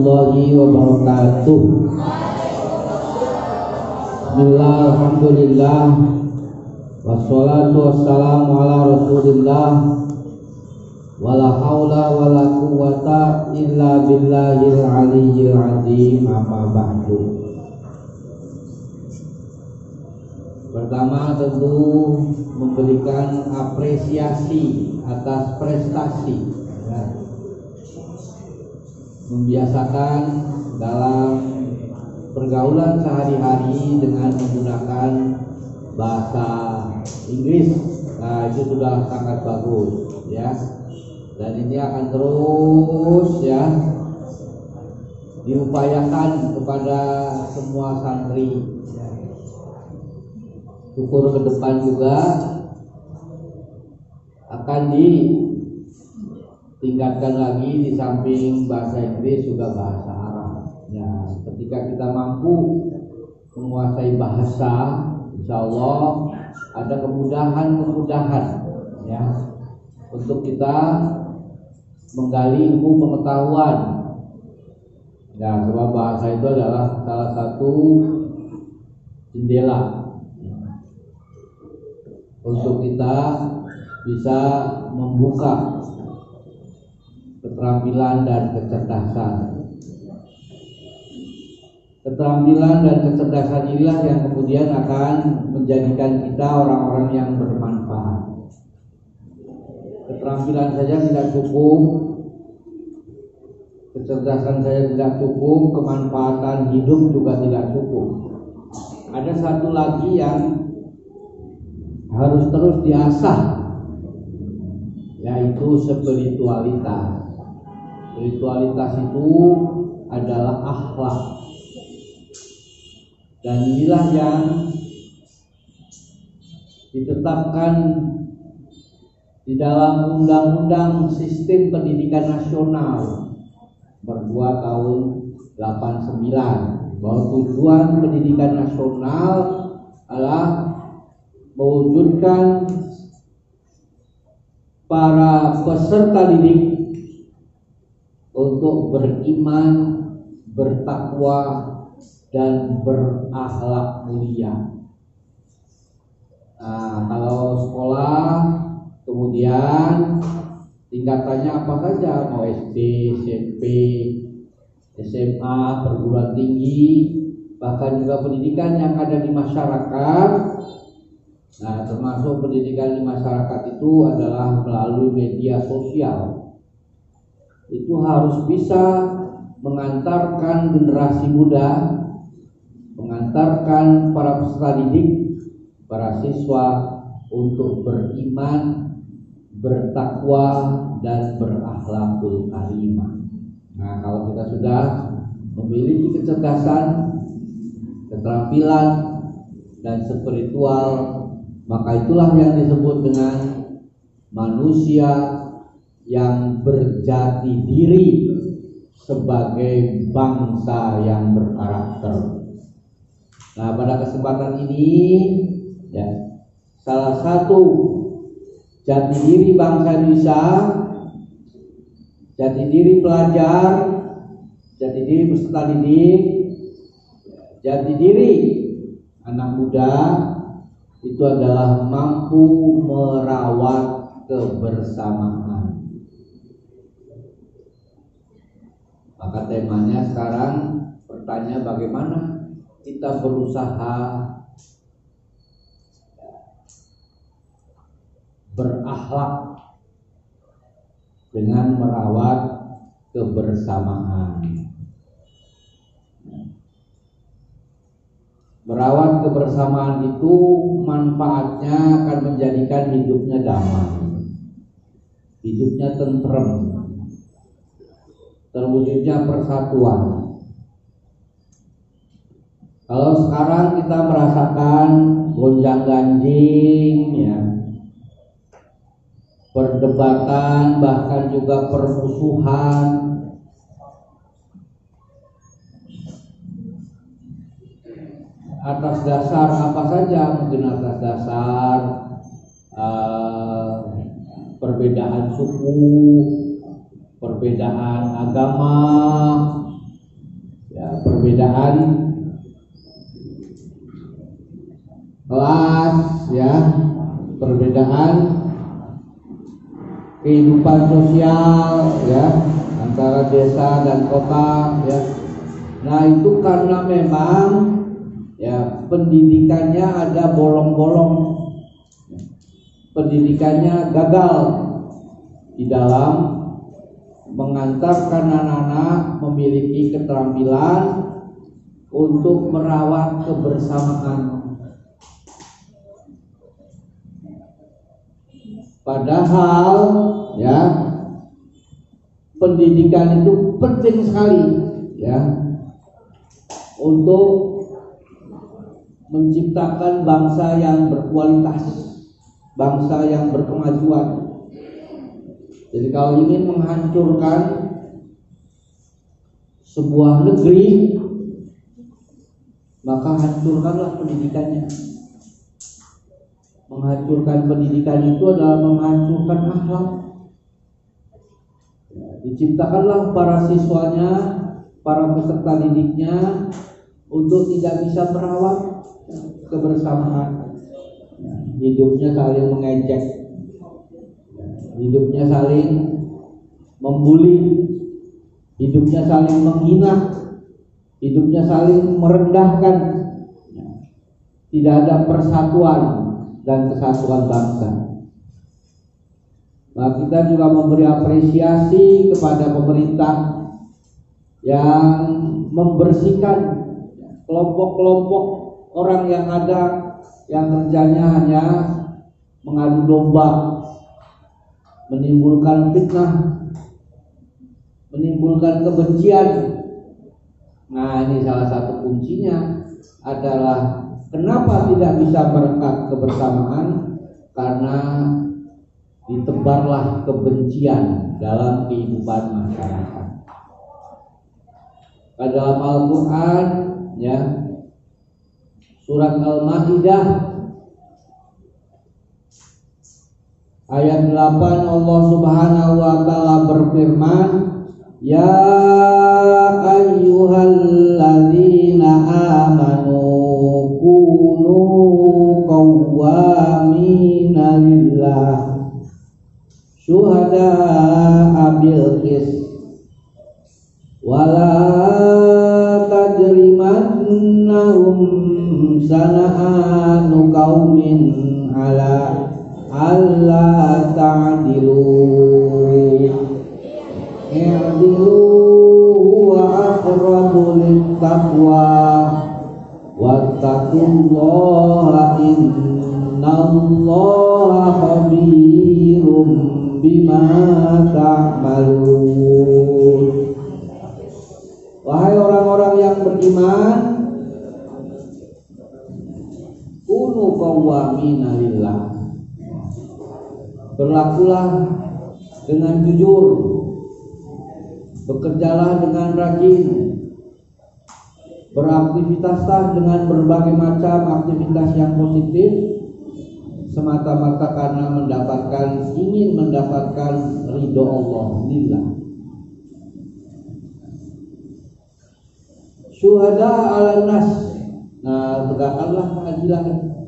warahmatullahi wabarakatuh. Bismillah, alhamdulillah, wassalatu wassalamu ala rasulillah, wala haula wala quwata illa billahil aliyyil azim, amma ba'du. Pertama tentu memberikan apresiasi atas prestasi, ya. Membiasakan dalam pergaulan sehari-hari dengan menggunakan bahasa Inggris. Nah, itu sudah sangat bagus, ya. Dan ini akan terus, ya, diupayakan kepada semua santri. Syukur ke depan juga akan ditingkatkan lagi, di samping bahasa Inggris juga bahasa Arab. Ya, ketika kita mampu menguasai bahasa, insya Allah ada kemudahan-kemudahan, ya, untuk kita menggali ilmu pengetahuan. Ya, sebab bahasa itu adalah salah satu jendela untuk kita bisa membuka keterampilan dan kecerdasan. Keterampilan dan kecerdasan inilah yang kemudian akan menjadikan kita orang-orang yang bermanfaat. Keterampilan saja tidak cukup, kecerdasan saja tidak cukup, kemanfaatan hidup juga tidak cukup. Ada satu lagi yang harus terus diasah, yaitu spiritualitas. Spiritualitas itu adalah akhlak, dan inilah yang ditetapkan di dalam Undang-Undang Sistem Pendidikan Nasional nomor 2 tahun 89, bahwa tujuan pendidikan nasional adalah mewujudkan para peserta didik untuk beriman, bertakwa, dan berakhlak mulia. Nah, kalau sekolah kemudian tingkatannya apa saja, mau SD, SMP, SMA, perguruan tinggi, bahkan juga pendidikan yang ada di masyarakat. Nah, termasuk pendidikan di masyarakat itu adalah melalui media sosial. Itu harus bisa mengantarkan generasi muda, mengantarkan para peserta didik, para siswa untuk beriman, bertakwa, dan berakhlakul karimah. Nah, kalau kita sudah memiliki kecerdasan, keterampilan, dan spiritual, maka itulah yang disebut dengan manusia yang berjati diri sebagai bangsa yang berkarakter. Nah, pada kesempatan ini, ya, salah satu jati diri bangsa Indonesia, jati diri pelajar, jati diri peserta didik, jati diri anak muda, itu adalah mampu merawat kebersamaan. Maka temanya sekarang bertanya bagaimana kita berusaha berakhlak dengan merawat kebersamaan. Merawat kebersamaan itu manfaatnya akan menjadikan hidupnya damai, hidupnya tentrem, terwujudnya persatuan. Kalau sekarang kita merasakan gonjang-ganjing, ya, perdebatan, bahkan juga permusuhan, atas dasar apa saja, mungkin atas dasar perbedaan suku, perbedaan agama, perbedaan kelas, ya, perbedaan kehidupan sosial, ya, antara desa dan kota, ya. Nah, itu karena memang, ya, pendidikannya ada bolong-bolong, pendidikannya gagal di dalam mengantarkan anak-anak memiliki keterampilan untuk merawat kebersamaan. Padahal, ya, pendidikan itu penting sekali, ya, untuk menciptakan bangsa yang berkualitas, bangsa yang berkemajuan. Jadi kalau ingin menghancurkan sebuah negeri, maka hancurkanlah pendidikannya. Menghancurkan pendidikan itu adalah menghancurkan akhlak. Ya, diciptakanlah para siswanya, para peserta didiknya untuk tidak bisa merawat kebersamaan. Ya, hidupnya saling mengejek, ya, hidupnya saling membuli, hidupnya saling menghina, hidupnya saling merendahkan. Ya, tidak ada persatuan dan kesatuan bangsa. Nah, kita juga memberi apresiasi kepada pemerintah yang membersihkan kelompok-kelompok orang yang ada yang kerjanya hanya mengadu domba, menimbulkan fitnah, menimbulkan kebencian. Nah, ini salah satu kuncinya adalah kenapa tidak bisa merekat kebersamaan? Karena ditebarlah kebencian dalam kehidupan masyarakat. Pada dalam Al-Quran, ya, surat Al-Maidah ayat 8, Allah Subhanahu wa taala berfirman, ya ayyuhalladzina amanu kunu qawwamina lillah syuhada'a bil qist wala tajrimannahum sana'anu qaumin ala alla ta'dilu i'dilu wa aqrabu littaqwa wattaqullaha innallaha khabirum bima ta'malun. Wahai orang-orang yang beriman, kunu qawwamina lillah, berlakulah dengan jujur, bekerjalah dengan rajin, beraktivitaslah dengan berbagai macam aktivitas yang positif, semata-mata karena ingin mendapatkan ridho Allah lillah. Syuhada ala nas, nah, tegakkanlah keadilan.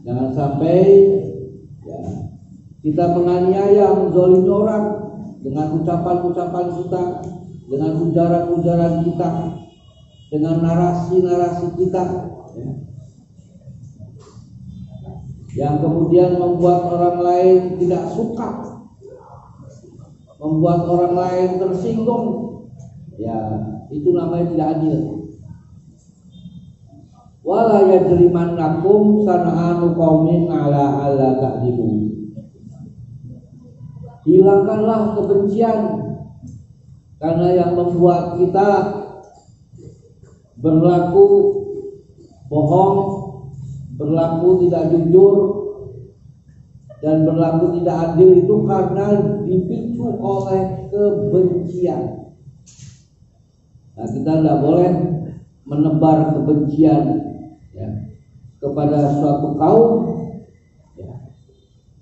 Jangan sampai, ya, kita menganiaya, menzalimi orang dengan ucapan-ucapan kita, dengan ujaran-ujaran kita, dengan narasi-narasi kita, ya, yang kemudian membuat orang lain tidak suka, membuat orang lain tersinggung. Ya, itu namanya tidak adil. Wala yajrimannakum sana'anu qaumin ala alla ta'dilu. Hilangkanlah kebencian, karena yang membuat kita berlaku bohong, berlaku tidak jujur, dan berlaku tidak adil itu karena dipicu oleh kebencian. Nah, kita tidak boleh menebar kebencian, ya, kepada suatu kaum, ya,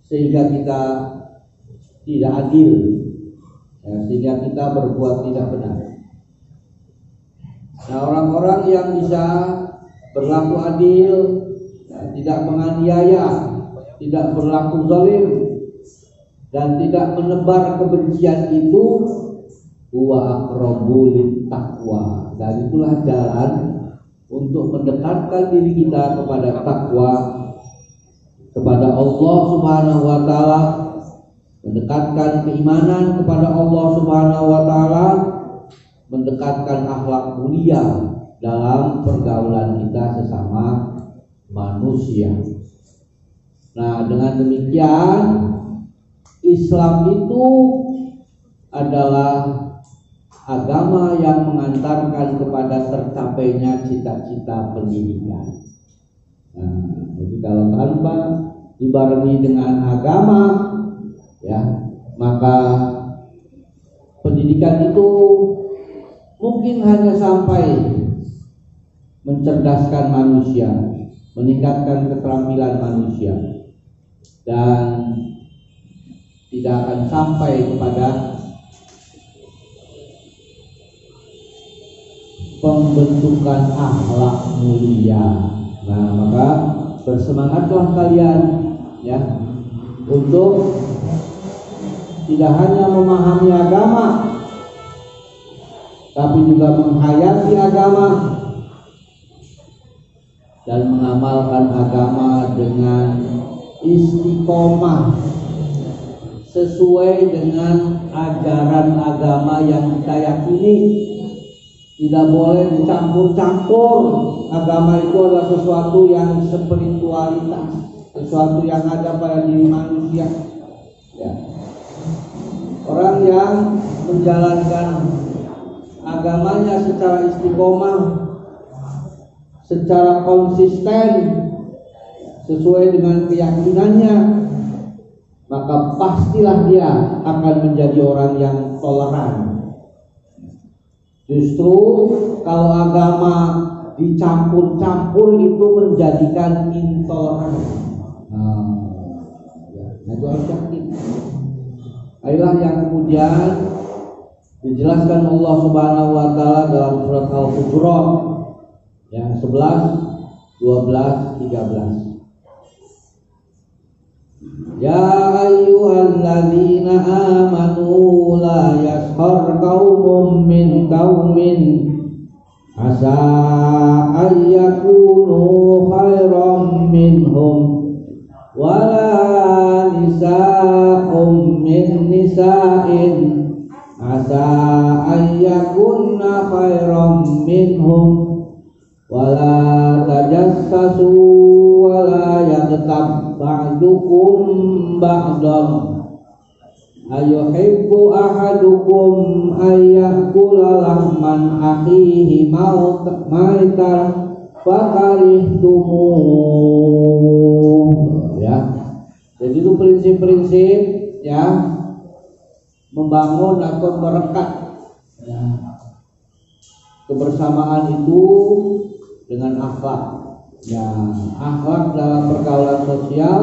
sehingga kita tidak adil, ya, sehingga kita berbuat tidak benar. Nah, orang-orang yang bisa berlaku adil, tidak menganiaya, tidak berlaku zalim, dan tidak menebar kebencian itu huwa aqrabu littaqwa. Dan itulah jalan untuk mendekatkan diri kita kepada takwa, kepada Allah Subhanahu wa taala, mendekatkan keimanan kepada Allah Subhanahu wa taala, mendekatkan akhlak mulia dalam pergaulan kita sesama manusia. Nah, dengan demikian Islam itu adalah agama yang mengantarkan kepada tercapainya cita-cita pendidikan. Nah, jadi kalau tanpa dibarengi dengan agama, ya, maka pendidikan itu mungkin hanya sampai mencerdaskan manusia, meningkatkan keterampilan manusia, dan tidak akan sampai kepada pembentukan akhlak mulia. Nah, maka bersemangatlah kalian, ya, untuk tidak hanya memahami agama, tapi juga menghayati agama dan mengamalkan agama dengan istiqomah sesuai dengan ajaran agama yang kita yakini. Tidak boleh dicampur-campur. Agama itu adalah sesuatu yang spiritualitas, sesuatu yang ada pada diri manusia, ya. Orang yang menjalankan agamanya secara istiqomah, secara konsisten, sesuai dengan keyakinannya, maka pastilah dia akan menjadi orang yang toleran. Justru kalau agama dicampur-campur itu menjadikan intoleran. Nah, itu harus yakin. Inilah yang kemudian dijelaskan Allah Subhanahu wa taala dalam surat Al-Hujurat yang 11, 12, 13. Ya ayyuhalladzina amanu la yaskhar qaumun min qaumin asa ayyakunu khairan minhum wala nisa'um min nisa'in asa ayyakunna khairan minhum wala tajassasu wala yaghtab ba'dukum ba'dan ayuhibbu ahadukum ayyakula lahman akhihi maitan fakarihtumuh. Ya, jadi itu prinsip-prinsip, ya, membangun atau merekat, ya, kebersamaan itu dengan akhlak. Ya, akhlak dalam pergaulan sosial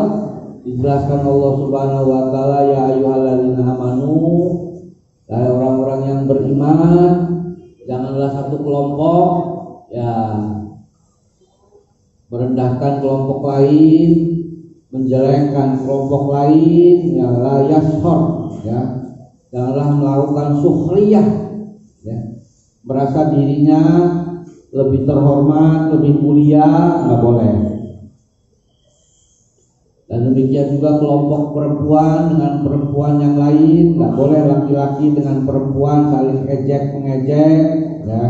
dijelaskan Allah Subhanahu wa taala, ya ayyuhalladzina amanu, hai orang-orang yang beriman, janganlah satu kelompok, ya, merendahkan kelompok lain, menjelekkan kelompok lain, ya, la yashhar, ya, janganlah melakukan sukhriyah, ya, merasa dirinya lebih terhormat, lebih mulia, nggak boleh. Dan demikian juga kelompok perempuan dengan perempuan yang lain, nggak boleh laki-laki dengan perempuan saling ejek mengejek, ya.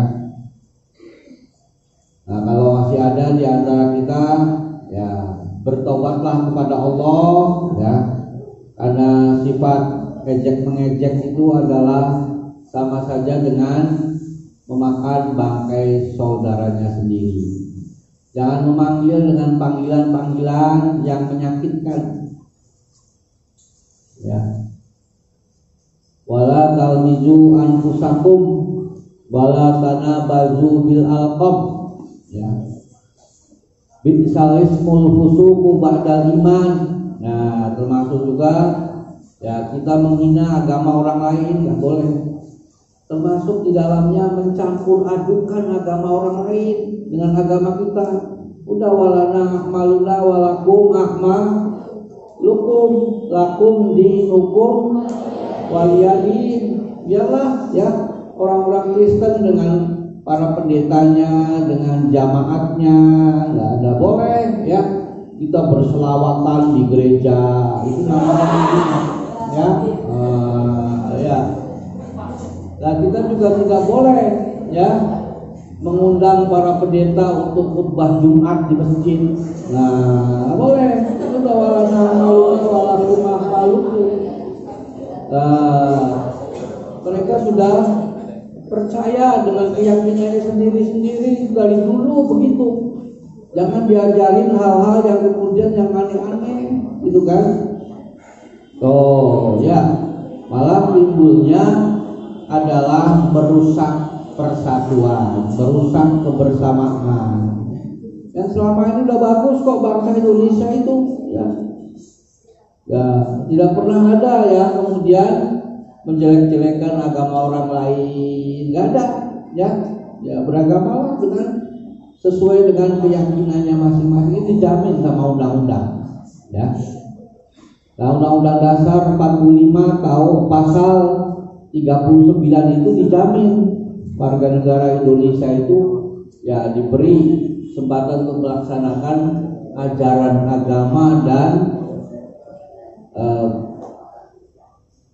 Nah, kalau masih ada di antara kita, ya, bertobatlah kepada Allah, ya, karena sifat ejek mengejek itu adalah sama saja dengan memakan bangkai saudaranya sendiri. Jangan memanggil dengan panggilan-panggilan yang menyakitkan. Ya. Wala talmizu anfusakum wala tanabazu bil alqab. Ya. Bi'sal ismul fusuqu ba'dal iman. Nah, termasuk juga, ya, kita menghina agama orang lain, enggak boleh. termasuk di dalamnya mencampur adukan agama orang lain dengan agama kita. Udah walana maluna walakum lukum lakum dinukum waliyadin. Biarlah ya orang-orang Kristen dengan para pendetanya, dengan jamaatnya, nggak ada boleh ya kita berselawatan di gereja, itu namanya ya. Ya. Nah kita juga tidak boleh ya mengundang para pendeta untuk khutbah Jumat di masjid. Nah boleh, itu walana walakum makhluku. Mereka sudah percaya dengan keyakinannya sendiri-sendiri dari dulu begitu. Jangan diajarin hal-hal yang kemudian yang aneh-aneh, gitu kan? Oh ya, malah timbulnya adalah merusak persatuan, merusak kebersamaan. Yang selama ini udah bagus kok bangsa Indonesia itu, ya. Ya, tidak pernah ada ya kemudian menjelek-jelekan agama orang lain, nggak ada, ya. Ya beragamalah dengan sesuai dengan keyakinannya masing-masing, ini dijamin sama undang-undang, ya. Nah, Undang-Undang Dasar 45 tahun pasal 39 itu dijamin warga negara Indonesia itu ya diberi kesempatan untuk melaksanakan ajaran agama dan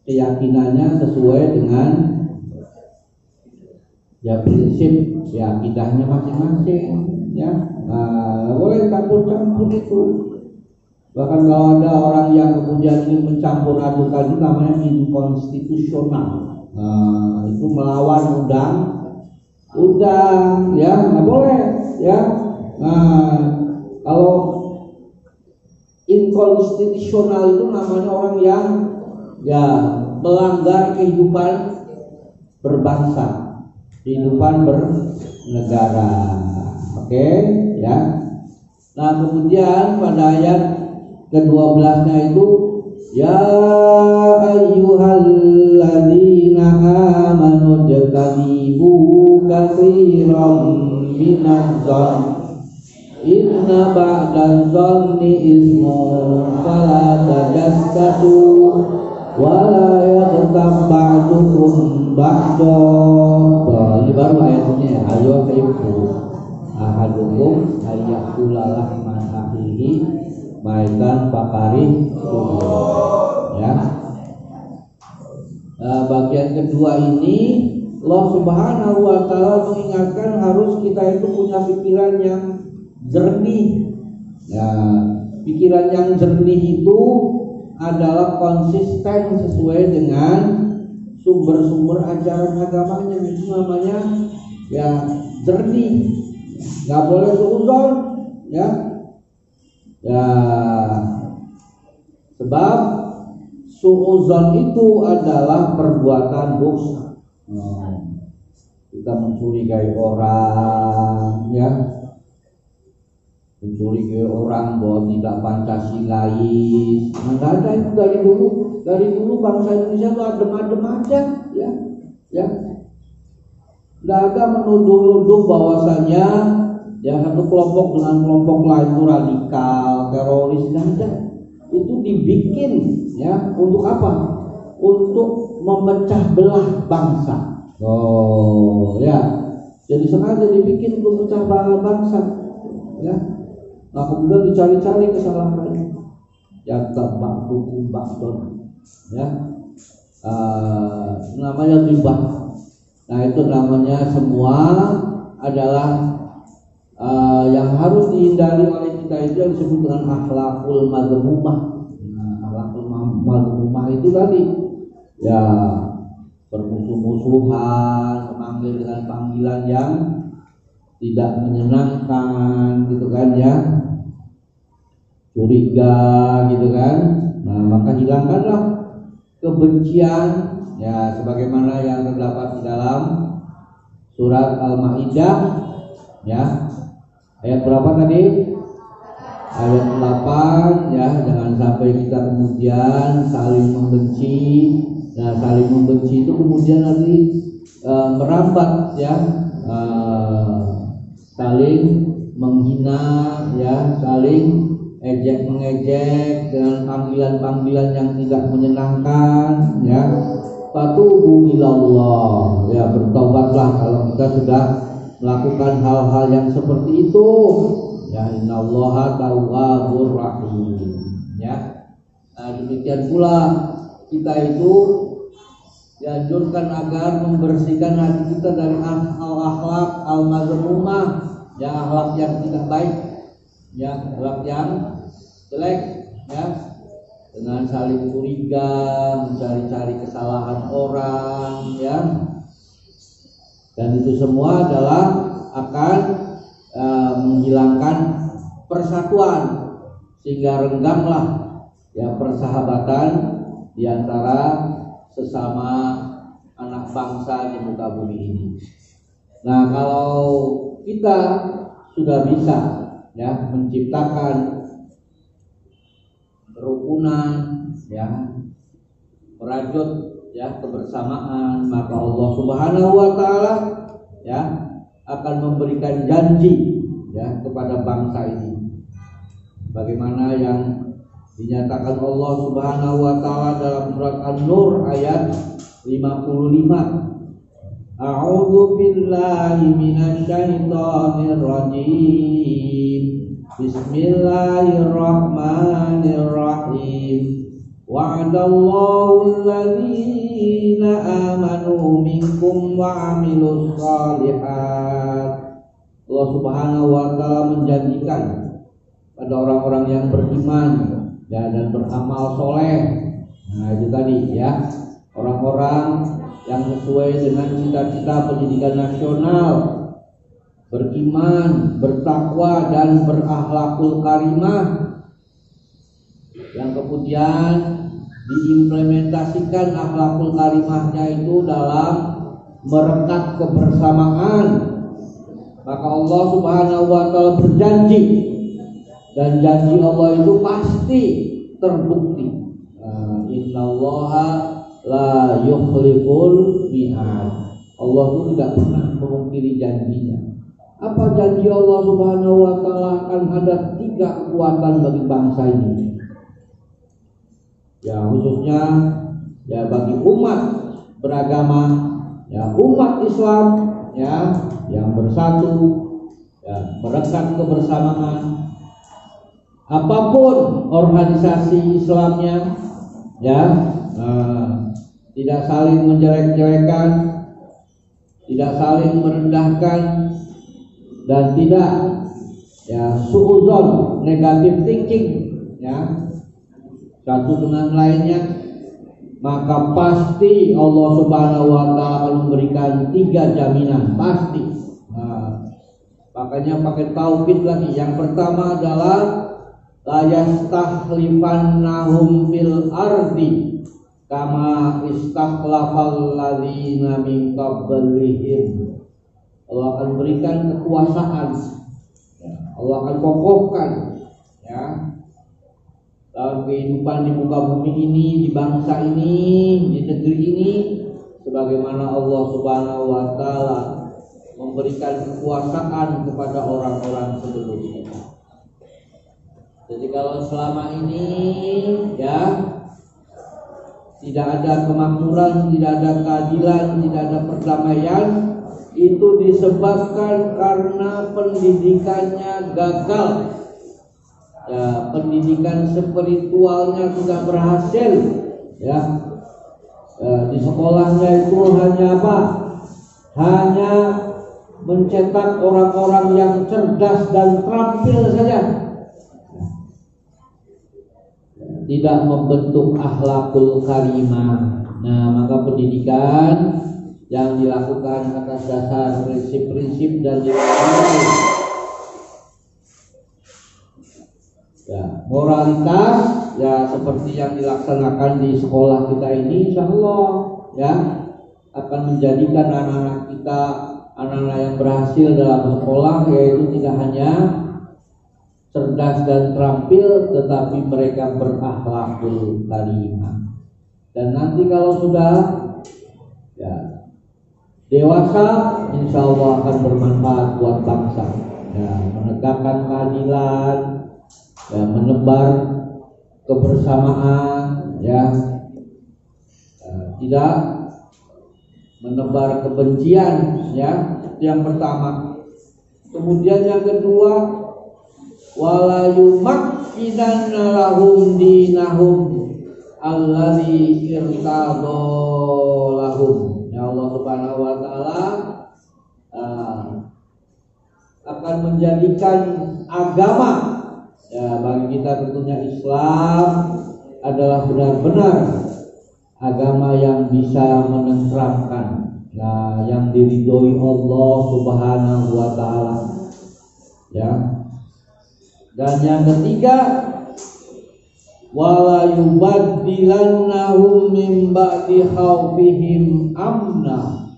keyakinannya sesuai dengan ya prinsip ya akidahnya masing-masing, ya. Nah, boleh campur-campur itu. Bahkan kalau ada orang yang kemudian ingin mencampur adukan itu namanya inkonstitusional. Nah, itu melawan undang, ya nggak boleh, ya. Nah, kalau inkonstitusional itu namanya orang yang ya melanggar kehidupan berbangsa, kehidupan bernegara. Oke, ya. Nah, kemudian pada ayat ke-12-nya itu ya ayyuhalladzina amanu jtanibu katsiran minadh-dhann inna ba'dadh-dhanni ismun fala tajassasu wa la yaghtab ba'dukum ba'da. Ini baru ayatnya ya. Ayo kayuku ahadukum ayyakula lahman akhihi maitan pakari ya. Bagian kedua ini Allah Subhanahu wa taala mengingatkan harus kita itu punya pikiran yang jernih. Ya, pikiran yang jernih itu adalah konsisten sesuai dengan sumber-sumber ajaran agamanya. Itu namanya ya jernih. Nggak boleh suudzon, ya. Ya, sebab suudzon itu adalah perbuatan dosa. Kita mencurigai orang, ya, mencurigai orang bahwa tidak Pancasilais. Nggak ada itu dari dulu bangsa Indonesia itu adem-adem aja, ya, ya. Nggak ada menuduh-nuduh bahwasanya ya satu kelompok dengan kelompok lain itu radikal, teroris, dan itu dibikin ya untuk apa? Untuk memecah belah bangsa. Oh ya, jadi sengaja dibikin untuk memecah belah bangsa, ya. Nah kemudian dicari-cari kesalahannya, ya tabaktukum bakdon, ya. Namanya ghibah. Nah itu namanya semua adalah yang harus dihindari oleh kita itu yang disebut dengan akhlakul madhumumah. Nah, akhlakul madhumumah itu tadi ya bermusuh-musuhan, memanggil dengan panggilan yang tidak menyenangkan, gitu kan ya, curiga, gitu kan. Nah maka hilangkanlah kebencian, ya sebagaimana yang terdapat di dalam surat Al-Maidah, ya. Ayat berapa tadi? Ayat 8, ya. Jangan sampai kita kemudian saling membenci. Nah, saling membenci itu kemudian nanti merambat ya, saling menghina ya, saling ejek mengejek dengan panggilan-panggilan yang tidak menyenangkan ya. Fatubu ilallah ya, bertobatlah kalau kita sudah melakukan hal-hal yang seperti itu ya. Innallaha tawwabur rahim ya. Nah, demikian pula kita itu dianjurkan agar membersihkan hati kita dari akhlak al-mazmumah ya, akhlak yang tidak baik ya, akhlak yang jelek ya, dengan saling curiga, mencari-cari kesalahan orang ya. Dan itu semua adalah akan menghilangkan persatuan, sehingga rengganglah ya persahabatan di antara sesama anak bangsa di muka bumi ini. Nah, kalau kita sudah bisa ya menciptakan kerukunan ya, merajut ya kebersamaan, maka Allah Subhanahu wa taala ya akan memberikan janji ya kepada bangsa ini, bagaimana yang dinyatakan Allah Subhanahu wa taala dalam surat An-Nur ayat 55. A'udzu billahi minasy syaithanir rajim. Bismillahirrahmanirrahim. Wa'adallahu alladhina amanu minkum wa 'amilus shalihat. Allah Subhanahu wa taala menjanjikan pada orang-orang yang beriman ya, dan beramal soleh. Nah, itu tadi ya, orang-orang yang sesuai dengan cita-cita pendidikan nasional, beriman, bertakwa dan berakhlakul karimah, yang kemudian diimplementasikan akhlakul karimahnya itu dalam merekat kebersamaan, maka Allah Subhanahu wa taala berjanji, dan janji Allah itu pasti terbukti. Innallaha la yukhliful mi'ad. Allah itu tidak pernah memungkiri janjinya. Apa janji Allah Subhanahu wa taala? Akan ada 3 kekuatan bagi bangsa ini. Ya, khususnya ya bagi umat beragama, ya umat Islam ya, yang bersatu ya, merekat kebersamaan. Apapun organisasi Islamnya ya, tidak saling menjelek-jelekan, tidak saling merendahkan, dan tidak ya suudzon, negatif thinking ya satu dengan lainnya, maka pasti Allah Subhanahu wa taala akan memberikan 3 jaminan pasti. Makanya pakai tauhid lagi. Yang pertama adalah la yastakhlifannahum fil ardi kama istakhlafal ladzina min qablihim. Allah akan berikan kekuasaan ya, Allah akan kokohkan ya dalam kehidupan di muka bumi ini, di bangsa ini, di negeri ini, sebagaimana Allah Subhanahu wa taala memberikan kekuasaan kepada orang-orang sebelumnya. Jadi kalau selama ini ya tidak ada kemakmuran, tidak ada keadilan, tidak ada perdamaian, itu disebabkan karena pendidikannya gagal. Ya, pendidikan spiritualnya tidak berhasil ya. Di sekolahnya itu hanya apa? Hanya mencetak orang-orang yang cerdas dan terampil saja, tidak membentuk akhlakul karimah. Nah, maka pendidikan yang dilakukan atas dasar prinsip-prinsip dan nilai ya, moralitas ya seperti yang dilaksanakan di sekolah kita ini, insya Allah ya akan menjadikan anak-anak kita anak-anak yang berhasil dalam sekolah, yaitu tidak hanya cerdas dan terampil, tetapi mereka berakhlakul karimah. Dan nanti kalau sudah ya dewasa, insya Allah akan bermanfaat buat bangsa. Ya, menegakkan keadilan, ya, menebar kebersamaan, ya, tidak menebar kebencian, ya, yang pertama. Kemudian yang kedua, wala yumakkinanna lahum dinahum alladzi irtadha lahum. Ya, Allah Subhanahu wa taala akan menjadikan agama, ya, bagi kita tentunya Islam adalah benar-benar agama yang bisa menenteramkan, nah, yang diridhoi Allah Subhanahu wa taala, ya. Dan yang ketiga, wala yubaddilannahum min ba'di khaufihim amna.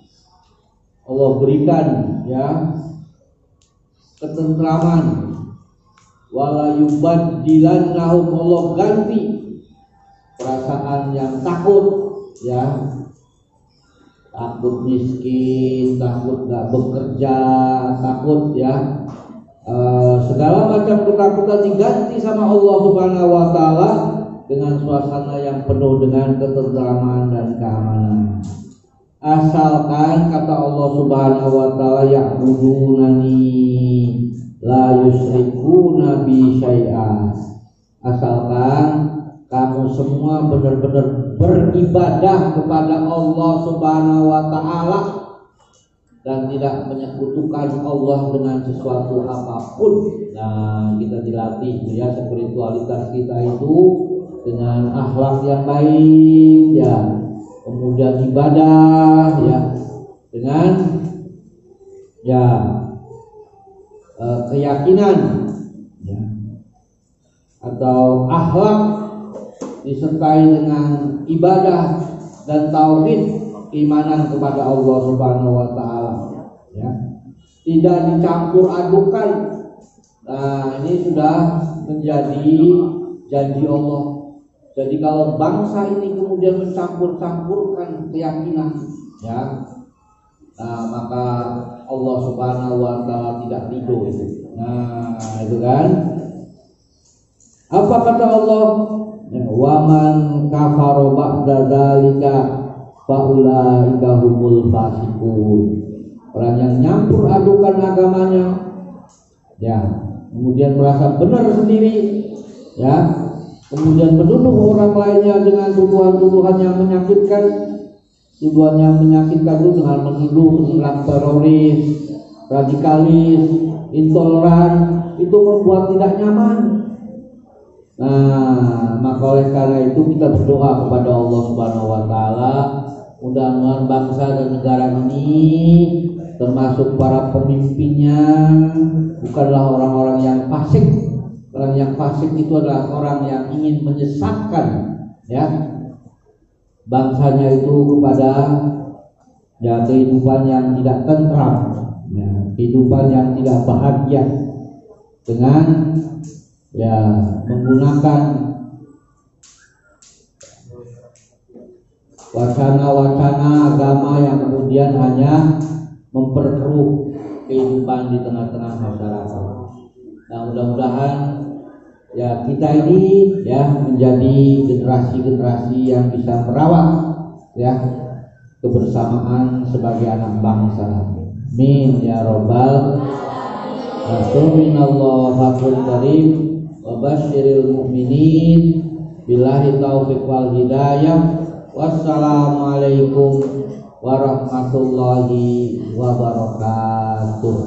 Allah berikan, ya, ketentraman. Wala yubaddilannahum, Allah ganti perasaan yang takut, ya, takut miskin, takut gak bekerja, takut, ya, segala macam ketakutan diganti sama Allah Subhanahu wa taala dengan suasana yang penuh dengan ketentraman dan keamanan. Asalkan kata Allah Subhanahu wa taala, ya'budunani la yusyrikuna bi syai'a. Asalkan kamu semua benar-benar beribadah kepada Allah Subhanahu wa taala dan tidak menyekutukan Allah dengan sesuatu apapun. Nah, kita dilatih, ya, spiritualitas kita itu dengan akhlak yang baik, ya, kemudian ibadah, ya, dengan, ya, keyakinan, ya, atau akhlak disertai dengan ibadah dan tauhid, keimanan kepada Allah Subhanahu wa taala, ya, tidak dicampur adukan. Nah, ini sudah menjadi janji Allah. Jadi kalau bangsa ini kemudian mencampur-campurkan keyakinan, ya, nah, maka Allah Subhanahu wa taala tidak ridho itu. Nah, itu kan. Apa kata Allah? Wa man kafara ba'da dzalika faulaika humul fasiqun. Orang yang nyampur adukan agamanya, ya, kemudian merasa benar sendiri, ya, kemudian menuduh orang lainnya dengan tuduhan-tuduhan yang menyakitkan. Tuduhan yang menyakitkan itu dengan menuduh Islam teroris, radikalis, intoleran, itu membuat tidak nyaman. Nah, maka oleh karena itu kita berdoa kepada Allah Subhanahu wa taala, mudah-mudahan bangsa dan negara ini termasuk para pemimpinnya bukanlah orang-orang yang fasik. Orang yang fasik itu adalah orang yang ingin menyesatkan, ya, bangsanya itu kepada, ya, kehidupan yang tidak tentram, ya, kehidupan yang tidak bahagia dengan, ya, menggunakan wacana-wacana agama yang kemudian hanya memperkeruh kehidupan di tengah-tengah masyarakat. Nah, mudah-mudahan, ya, kita ini, ya, menjadi generasi-generasi yang bisa merawat, ya, kebersamaan sebagai anak bangsa. Amin ya rabbal alamin. Allahumma karim wa basyiril mu'minin billahi taufiq wal hidayah. Wassalamualaikum warahmatullahi wabarakatuh.